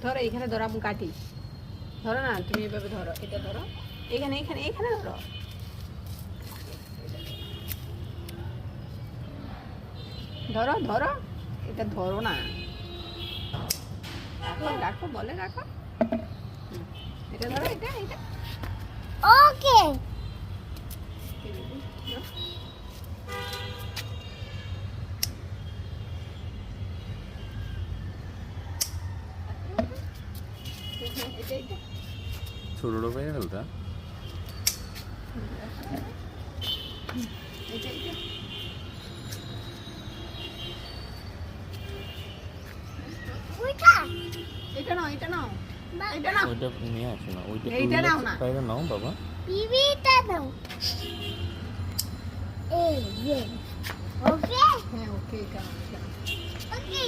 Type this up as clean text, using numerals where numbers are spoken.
ধরো এখানে ধরো, আমি কাটি। ধরো না, তুমি এভাবে ধরো, এটা ধরো, এখানে এখানে এখানে ধরো। ধরো ধরো, এটা ধরো না, রাখো রাখো, বলে রাখো। এটা ধরো, এটা এটা। ওকে এটা এটা। ছোটটা পেয়ে ফেলতা। এটা এটা। ওইটা এটা নাও, এটা নাও, এটা নাও। ওইটা নিয়ে আসো না, ওইটা এইটা নাও না। বাইরে নাও বাবা। বিবিটা দাও এই ওকে হ্যাঁ ওকে, এটা ওকে